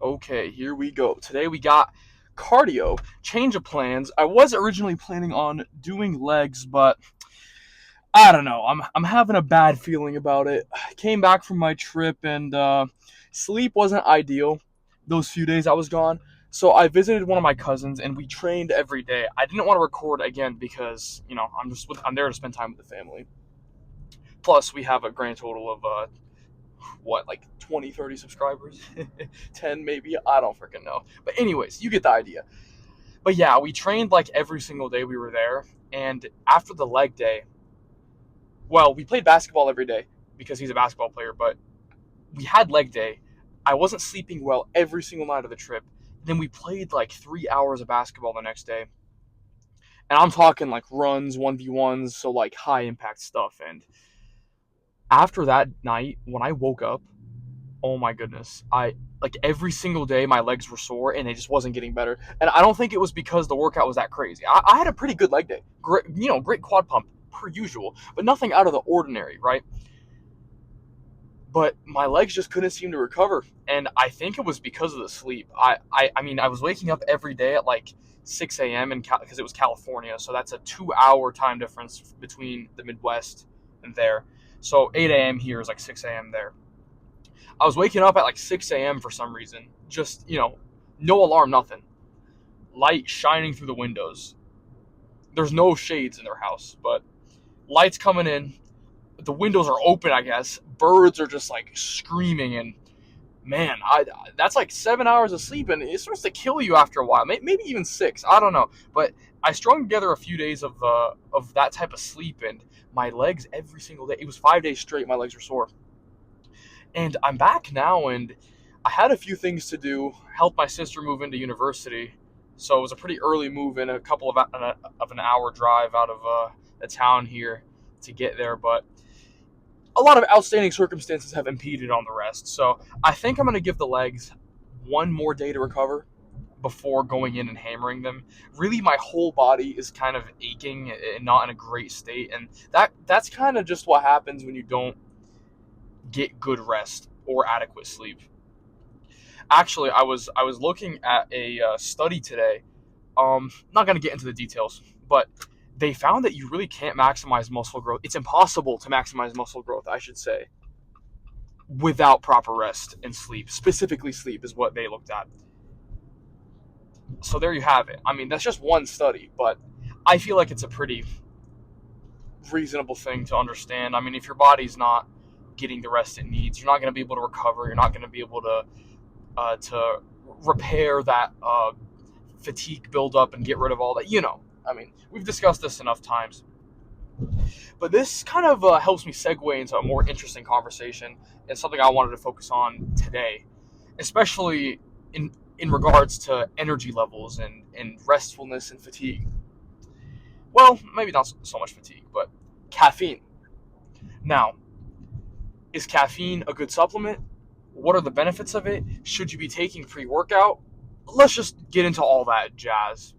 Okay, here we go. Today we got cardio, change of plans. I was originally planning on doing legs, but I don't know. I'm having a bad feeling about it. I came back from my trip and sleep wasn't ideal those few days I was gone. So I visited one of my cousins and we trained every day. I didn't want to record again because, I'm there to spend time with the family. Plus we have a grand total of like 20, 30 subscribers? 10 maybe? I don't freaking know. But anyways, you get the idea. But yeah, we trained like every single day we were there. And after the leg day, well, we played basketball every day because he's a basketball player, but we had leg day. I wasn't sleeping well every single night of the trip. Then we played like 3 hours of basketball the next day. And I'm talking like runs, 1v1s, so like high impact stuff. And after that night, when I woke up, oh my goodness, I like every single day my legs were sore and it just wasn't getting better. And I don't think it was because the workout was that crazy. I had a pretty good leg day, great quad pump per usual, but nothing out of the ordinary, right? But my legs just couldn't seem to recover, and I think it was because of the sleep. I mean, I was waking up every day at like 6 a.m. because it was California, so that's a 2 hour time difference between the Midwest and there. So 8 a.m. here is like 6 a.m. there. I was waking up at like 6 a.m. for some reason. Just, no alarm, nothing. Light shining through the windows. There's no shades in their house, but lights coming in. The windows are open, I guess. Birds are just like screaming, and man, that's like 7 hours of sleep, and it starts to kill you after a while. Maybe even six. I don't know, but I strung together a few days of that type of sleep, and my legs every single day. It was 5 days straight. My legs were sore. And I'm back now, and I had a few things to do. Help my sister move into university, so it was a pretty early move in, a couple of an hour drive out of the town here to get there. But a lot of outstanding circumstances have impeded on the rest. So I think I'm going to give the legs one more day to recover before going in and hammering them. Really, my whole body is kind of aching and not in a great state, and that's kind of just what happens when you don't get good rest or adequate sleep. Actually, I was looking at a study today. Not going to get into the details, but they found that you really can't maximize muscle growth. It's impossible to maximize muscle growth, I should say, without proper rest and sleep. Specifically, sleep is what they looked at. So there you have it. I mean, that's just one study, but I feel like it's a pretty reasonable thing to understand. I mean, if your body's not getting the rest it needs, you're not going to be able to recover. You're not going to be able to repair that fatigue buildup and get rid of all that. I mean, we've discussed this enough times. But this kind of helps me segue into a more interesting conversation and something I wanted to focus on today, especially in regards to energy levels and restfulness and fatigue. Well, maybe not so much fatigue, but caffeine. Now, is caffeine a good supplement? What are the benefits of it? Should you be taking pre-workout? Let's just get into all that jazz.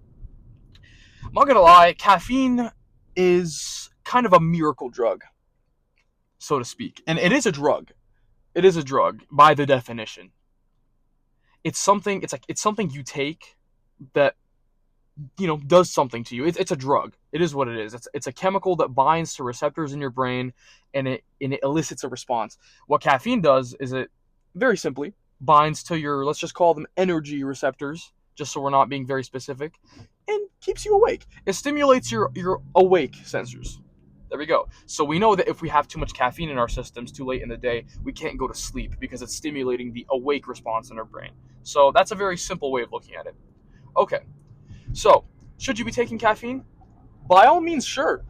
I'm not gonna lie, caffeine is kind of a miracle drug, so to speak. And it is a drug. It is a drug by the definition. It's something you take that does something to you. It's a drug. It is what it is. It's a chemical that binds to receptors in your brain, and it elicits a response. What caffeine does is it very simply binds to your, let's just call them energy receptors, just so we're not being very specific, and keeps you awake. It stimulates your awake sensors. There we go. So we know that if we have too much caffeine in our systems too late in the day, we can't go to sleep because it's stimulating the awake response in our brain. So that's a very simple way of looking at it. Okay. So, should you be taking caffeine? By all means, sure.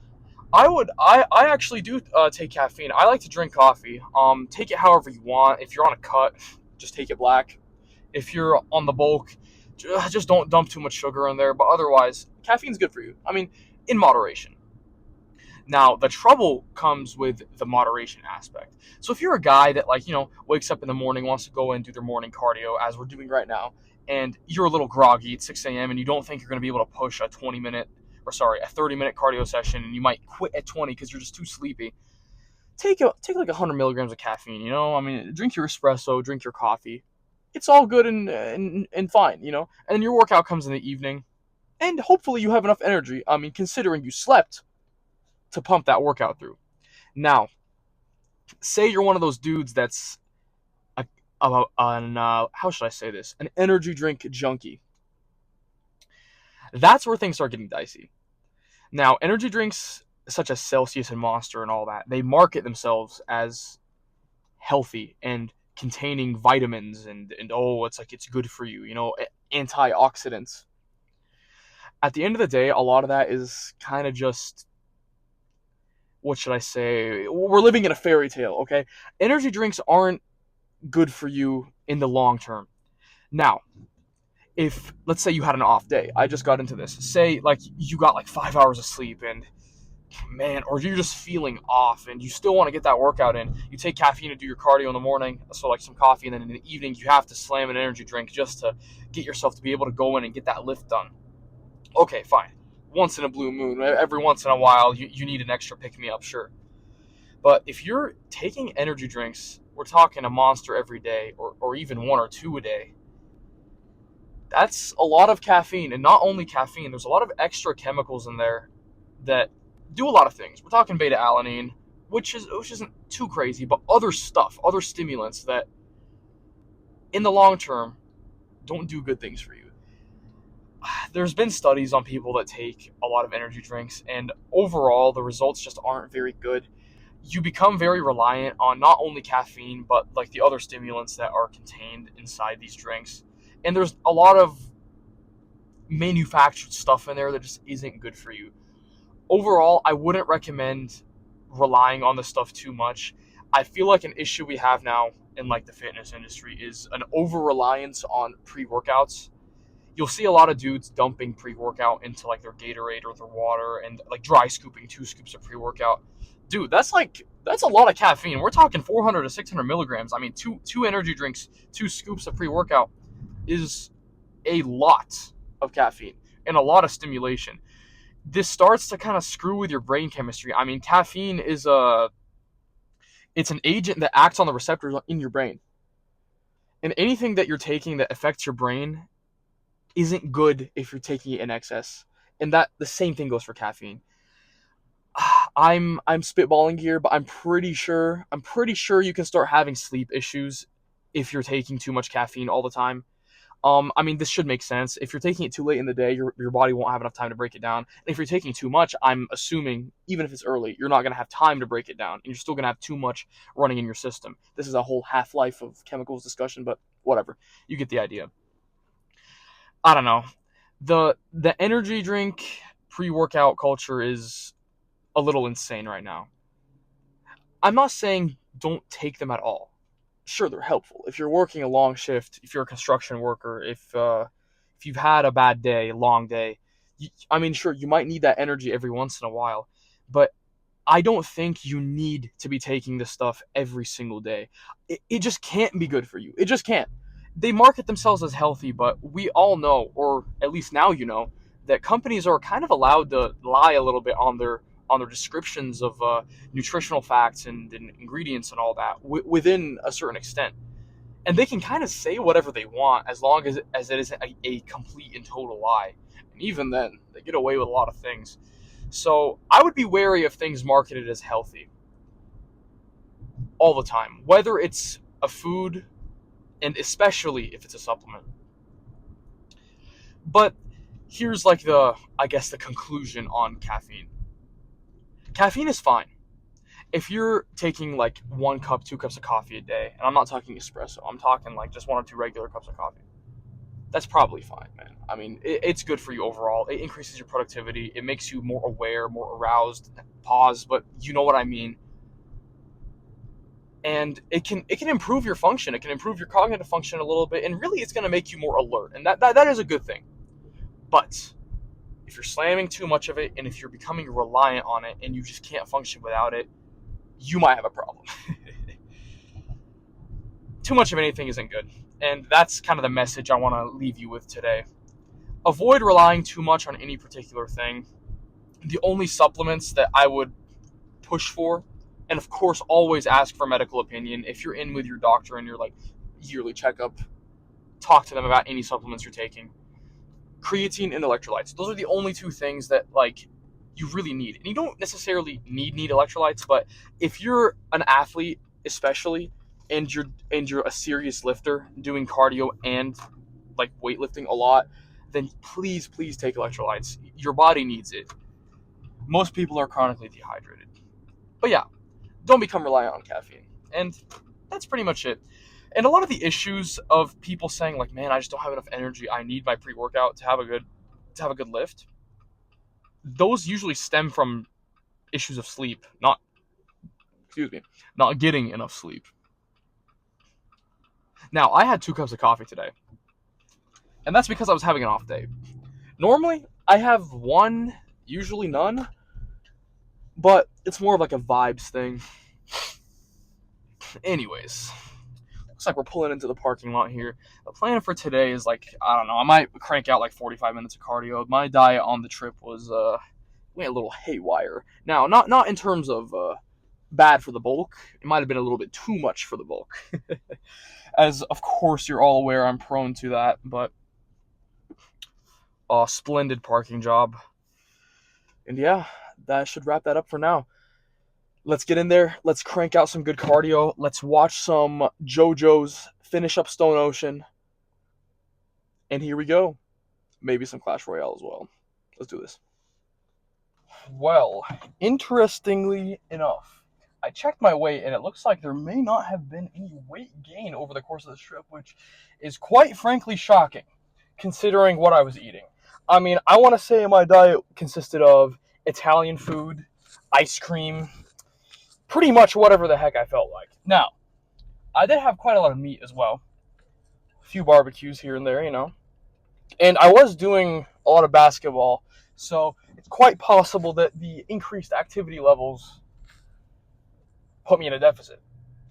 I actually do take caffeine. I like to drink coffee. Take it however you want. If you're on a cut, just take it black. If you're on the bulk, just don't dump too much sugar in there. But otherwise, caffeine's good for you. I mean, in moderation. Now, the trouble comes with the moderation aspect. So if you're a guy that wakes up in the morning, wants to go and do their morning cardio, as we're doing right now, and you're a little groggy at 6 a.m. and you don't think you're going to be able to push a 30-minute cardio session, and you might quit at 20 because you're just too sleepy, take like 100 milligrams of caffeine. I mean, drink your espresso, drink your coffee. it's all good and fine, you know. And your workout comes in the evening, and hopefully you have enough energy. I mean, considering you slept, to pump that workout through. Now, say you're one of those dudes that's how should I say this? An energy drink junkie. That's where things start getting dicey. Now, energy drinks such as Celsius and Monster and all that, they market themselves as healthy and containing vitamins and oh, it's like it's good for you, you know, antioxidants. At the end of the day, a lot of that is kind of just, what should I say? We're living in a fairy tale, okay? Energy drinks aren't good for you in the long term. Now, if let's say you had an off day, I just got into this. Say like you got like 5 hours of sleep and man, or you're just feeling off and you still want to get that workout in. You take caffeine to do your cardio in the morning, so like some coffee, and then in the evening you have to slam an energy drink just to get yourself to be able to go in and get that lift done. Okay, fine. Once in a blue moon, every once in a while, you need an extra pick me up, sure. But if you're taking energy drinks, we're talking a Monster every day, or even one or two a day, that's a lot of caffeine. And not only caffeine, there's a lot of extra chemicals in there that do a lot of things. We're talking beta alanine, which isn't too crazy, but other stuff, other stimulants that in the long term don't do good things for you. There's been studies on people that take a lot of energy drinks, and overall the results just aren't very good. You become very reliant on not only caffeine, but like the other stimulants that are contained inside these drinks. And there's a lot of manufactured stuff in there that just isn't good for you. Overall, I wouldn't recommend relying on this stuff too much. I feel like an issue we have now in like the fitness industry is an over reliance on pre-workouts. You'll see a lot of dudes dumping pre-workout into like their Gatorade or their water and like dry scooping 2 scoops of pre-workout. Dude, that's a lot of caffeine. We're talking 400 to 600 milligrams. I mean, two energy drinks, 2 scoops of pre-workout is a lot of caffeine and a lot of stimulation. This starts to kind of screw with your brain chemistry. I mean, caffeine is it's an agent that acts on the receptors in your brain. And anything that you're taking that affects your brain isn't good if you're taking it in excess. And that the same thing goes for caffeine. I'm spitballing here, but I'm pretty sure you can start having sleep issues if you're taking too much caffeine all the time. I mean, this should make sense. If you're taking it too late in the day, your body won't have enough time to break it down. And if you're taking too much, I'm assuming, even if it's early, you're not going to have time to break it down. And you're still going to have too much running in your system. This is a whole half-life of chemicals discussion, but whatever. You get the idea. I don't know. The energy drink pre-workout culture is a little insane right now. I'm not saying don't take them at all. Sure, they're helpful. If you're working a long shift, if you're a construction worker, if you've had a bad day, a long day, I mean, sure, you might need that energy every once in a while, but I don't think you need to be taking this stuff every single day. It just can't be good for you. It just can't. They market themselves as healthy, but we all know, or at least now you know, that companies are kind of allowed to lie a little bit on their descriptions of nutritional facts and ingredients and all that within a certain extent. And they can kind of say whatever they want as long as it isn't a complete and total lie. And even then, they get away with a lot of things. So I would be wary of things marketed as healthy all the time, whether it's a food and especially if it's a supplement. But here's like I guess the conclusion on caffeine. Caffeine is fine. If you're taking like 1 cup, 2 cups of coffee a day, and I'm not talking espresso, I'm talking like just 1 or 2 regular cups of coffee, that's probably fine, man. I mean, it's good for you overall. It increases your productivity. It makes you more aware, more aroused. Pause, but you know what I mean. And it can improve your function. It can improve your cognitive function a little bit, and really, it's going to make you more alert, and that is a good thing. But if you're slamming too much of it, and if you're becoming reliant on it, and you just can't function without it, you might have a problem. Too much of anything isn't good. And that's kind of the message I want to leave you with today. Avoid relying too much on any particular thing. The only supplements that I would push for, and of course always ask for medical opinion if you're in with your doctor and you're like yearly checkup, talk to them about any supplements you're taking. Creatine and electrolytes. Those are the only two things that like you really need. And you don't necessarily need electrolytes, but if you're an athlete, especially, and you're a serious lifter doing cardio and like weightlifting a lot, then please take electrolytes. Your body needs it. Most people are chronically dehydrated. But yeah, don't become reliant on caffeine. And that's pretty much it. And a lot of the issues of people saying like, "Man, I just don't have enough energy. I need my pre-workout to have a good lift." Those usually stem from issues of sleep, not getting enough sleep. Now, I had 2 cups of coffee today, and that's because I was having an off day. Normally, I have one, usually none, but it's more of like a vibes thing. Anyways, looks like we're pulling into the parking lot here. The plan for today is like, I don't know, I might crank out like 45 minutes of cardio. My diet on the trip was went a little haywire. Now, not in terms of bad for the bulk. It might have been a little bit too much for the bulk. As of course you're all aware, I'm prone to that, but a splendid parking job. And yeah, that should wrap that up for now. Let's get in there. Let's crank out some good cardio. Let's watch some JoJo's, finish up Stone Ocean. And here we go. Maybe some Clash Royale as well. Let's do this. Well, interestingly enough, I checked my weight and it looks like there may not have been any weight gain over the course of this trip, which is quite frankly shocking considering what I was eating. I mean, I want to say my diet consisted of Italian food, ice cream, pretty much whatever the heck I felt like. Now, I did have quite a lot of meat as well. A few barbecues here and there, you know. And I was doing a lot of basketball, so it's quite possible that the increased activity levels put me in a deficit.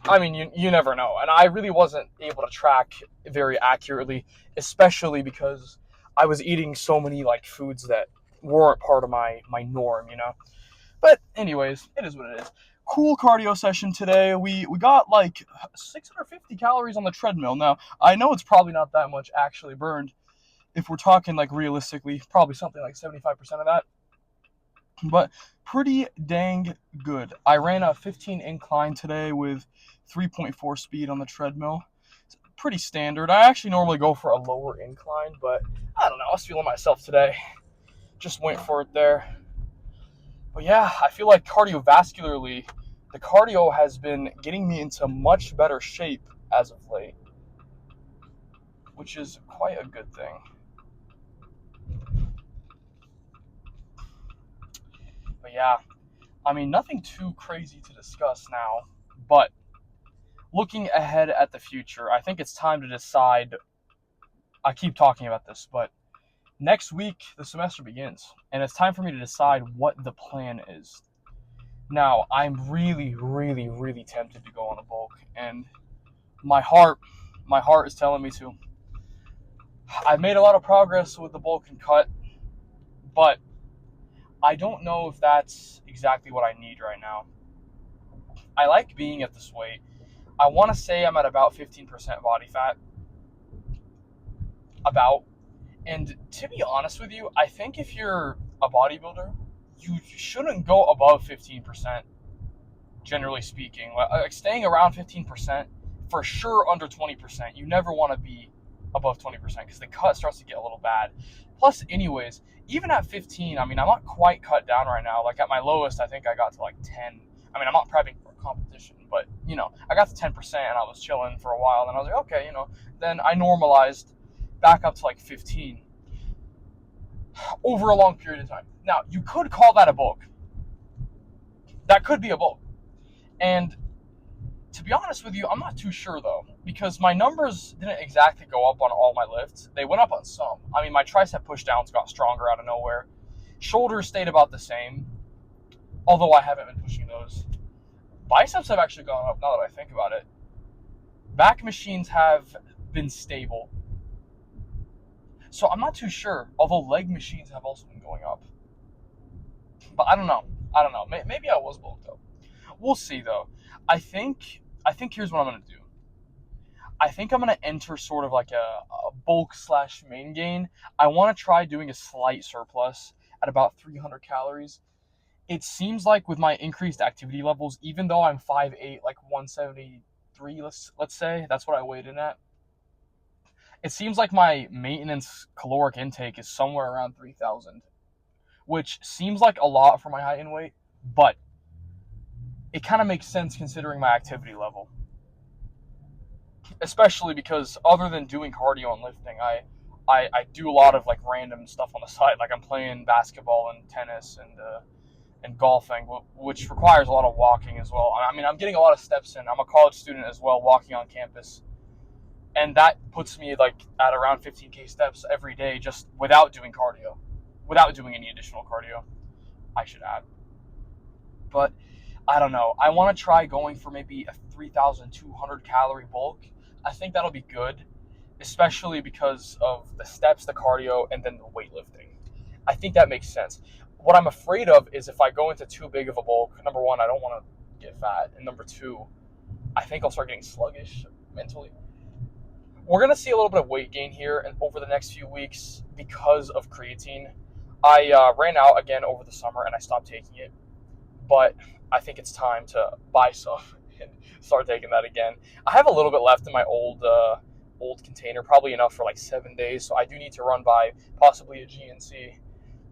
I mean, you never know. And I really wasn't able to track very accurately, especially because I was eating so many like foods that weren't part of my norm, you know. But anyways, it is what it is. Cool cardio session today. We got like 650 calories on the treadmill. Now, I know it's probably not that much actually burned. If we're talking like realistically, probably something like 75% of that. But pretty dang good. I ran a 15 incline today with 3.4 speed on the treadmill. It's pretty standard. I actually normally go for a lower incline, but I don't know. I was feeling myself today. Just went for it there. But yeah, I feel like cardiovascularly, the cardio has been getting me into much better shape as of late, which is quite a good thing. But yeah, I mean, nothing too crazy to discuss now, but looking ahead at the future, I think it's time to decide. I keep talking about this, but next week the semester begins, and it's time for me to decide what the plan is. Now, I'm really, really, really tempted to go on a bulk, and my heart is telling me to. I've made a lot of progress with the bulk and cut, but I don't know if that's exactly what I need right now. I like being at this weight. I want to say I'm at about 15% body fat. And to be honest with you, I think if you're a bodybuilder, you shouldn't go above 15%, generally speaking. Like staying around 15%, for sure under 20%. You never want to be above 20% because the cut starts to get a little bad. Plus, anyways, even at 15, I mean, I'm not quite cut down right now. Like at my lowest, I think I got to like 10. I mean, I'm not prepping for a competition, but, you know, I got to 10% and I was chilling for a while. And I was like, okay, you know, then I normalized back up to like 15 over a long period of time. Now, you could call that a bulk. That could be a bulk. And to be honest with you, I'm not too sure though, because my numbers didn't exactly go up on all my lifts. They went up on some. I mean, my tricep pushdowns got stronger out of nowhere. Shoulders stayed about the same, although I haven't been pushing those. Biceps have actually gone up now that I think about it. Back machines have been stable. So I'm not too sure, although leg machines have also been going up. But I don't know. Maybe I was bulked up. We'll see though. I think here's what I'm going to do. I think I'm going to enter sort of like a bulk slash main gain. I want to try doing a slight surplus at about 300 calories. It seems like with my increased activity levels, even though I'm 5'8", like 173, let's say, that's what I weighed in at. It seems like my maintenance caloric intake is somewhere around 3,000, which seems like a lot for my height and weight, but it kind of makes sense considering my activity level. Especially because other than doing cardio and lifting, I do a lot of like random stuff on the side. Like I'm playing basketball and tennis and golfing, which requires a lot of walking as well. I mean, I'm getting a lot of steps in. I'm a college student as well, walking on campus, and that puts me like at around 15K steps every day just without doing cardio, without doing any additional cardio, I should add. But I don't know. I want to try going for maybe a 3,200 calorie bulk. I think that'll be good, especially because of the steps, the cardio, and then the weightlifting. I think that makes sense. What I'm afraid of is if I go into too big of a bulk, number one, I don't want to get fat. And number two, I think I'll start getting sluggish mentally. We're going to see a little bit of weight gain here and over the next few weeks because of creatine. I ran out again over the summer and I stopped taking it. But I think it's time to buy some and start taking that again. I have a little bit left in my old container, probably enough for like 7 days. So I do need to run by possibly a GNC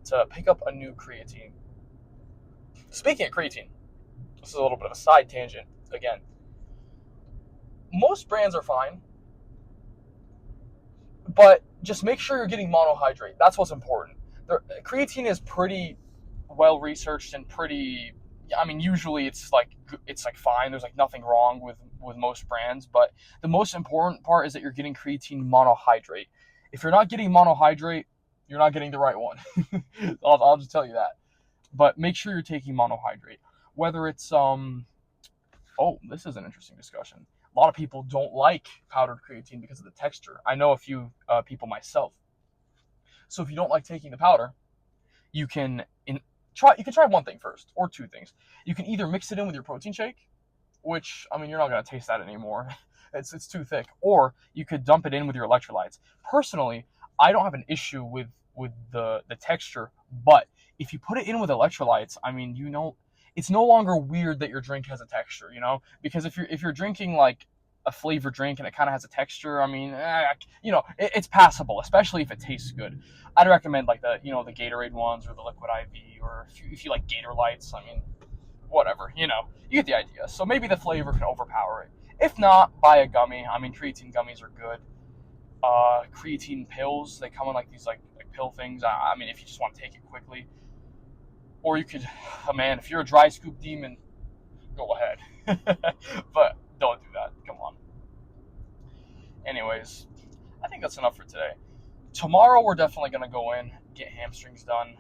to pick up a new creatine. Speaking of creatine, this is a little bit of a side tangent again. Most brands are fine, but just make sure you're getting monohydrate. That's what's important. Creatine is pretty well researched and pretty. I mean, usually it's like fine. There's like nothing wrong with most brands, but the most important part is that you're getting creatine monohydrate. If you're not getting monohydrate, you're not getting the right one. I'll just tell you that. But make sure you're taking monohydrate. Whether it's this is an interesting discussion. A lot of people don't like powdered creatine because of the texture. I know a few people myself. So if you don't like taking the powder, you can try one thing first, or two things. You can either mix it in with your protein shake, which, I mean, you're not going to taste that anymore. It's too thick. Or you could dump it in with your electrolytes. Personally, I don't have an issue with the texture, but if you put it in with electrolytes, I mean, it's no longer weird that your drink has a texture, because if you're drinking like a flavored drink and it kind of has a texture, I mean, it's passable, especially if it tastes good. I'd recommend like the Gatorade ones or the Liquid IV, or if you like Gator Lights, I mean, whatever, you get the idea. So maybe the flavor can overpower it. If not, buy a gummy. I mean, creatine gummies are good. Creatine pills, they come in like these like pill things. I mean, if you just want to take it quickly. Or you could, if you're a dry scoop demon, go ahead. But don't do that. Come on. Anyways, I think that's enough for today. Tomorrow we're definitely going to go in, get hamstrings done.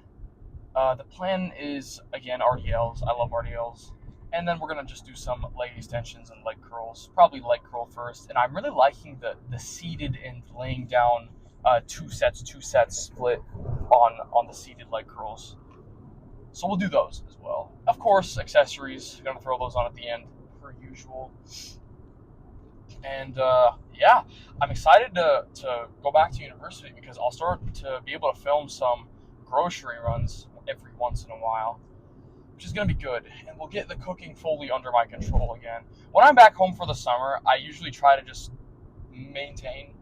The plan is, again, RDLs. I love RDLs. And then we're going to just do some leg extensions and leg curls. Probably leg curl first. And I'm really liking the seated and laying down two sets split on the seated leg curls. So we'll do those as well. Of course, accessories. Going to throw those on at the end, per usual. And I'm excited to go back to university because I'll start to be able to film some grocery runs every once in a while, which is going to be good. And we'll get the cooking fully under my control again. When I'm back home for the summer, I usually try to just maintain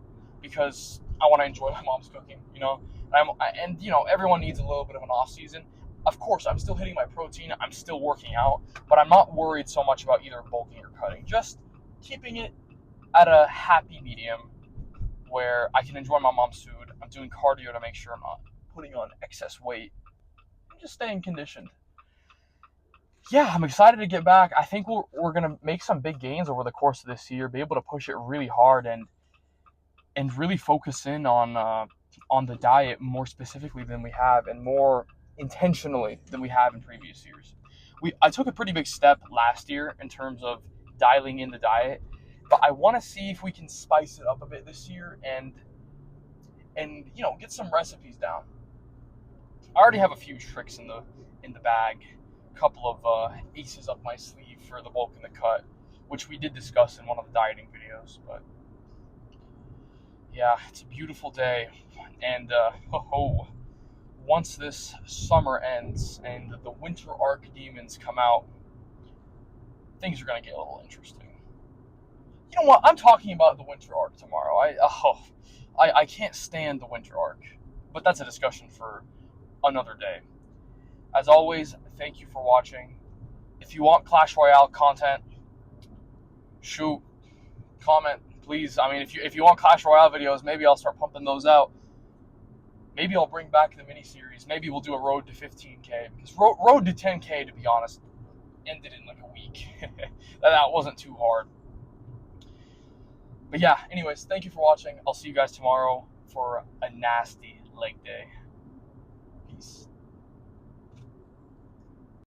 because I want to enjoy my mom's cooking, And everyone needs a little bit of an off season. Of course, I'm still hitting my protein. I'm still working out, but I'm not worried so much about either bulking or cutting. Just keeping it at a happy medium where I can enjoy my mom's food. I'm doing cardio to make sure I'm not putting on excess weight. I'm just staying conditioned. Yeah, I'm excited to get back. I think we're going to make some big gains over the course of this year, be able to push it really hard and really focus in on the diet more specifically than we have and more intentionally than we have in previous years. I took a pretty big step last year in terms of dialing in the diet, but I want to see if we can spice it up a bit this year and get some recipes down. I already have a few tricks in the bag, a couple of aces up my sleeve for the bulk and the cut, which we did discuss in one of the dieting videos. But Yeah, it's a beautiful day, and once this summer ends and the winter arc demons come out, things are gonna get a little interesting. You know what? I'm talking about the winter arc tomorrow. I can't stand the winter arc, but that's a discussion for another day. As always, thank you for watching. If you want Clash Royale content, shoot, comment, please. I mean, if you want Clash Royale videos, maybe I'll start pumping those out. Maybe I'll bring back the mini series. Maybe we'll do a road to 15K, because road to 10K, to be honest, ended in like a week. That wasn't too hard. But yeah, anyways, thank you for watching. I'll see you guys tomorrow for a nasty leg day. Peace.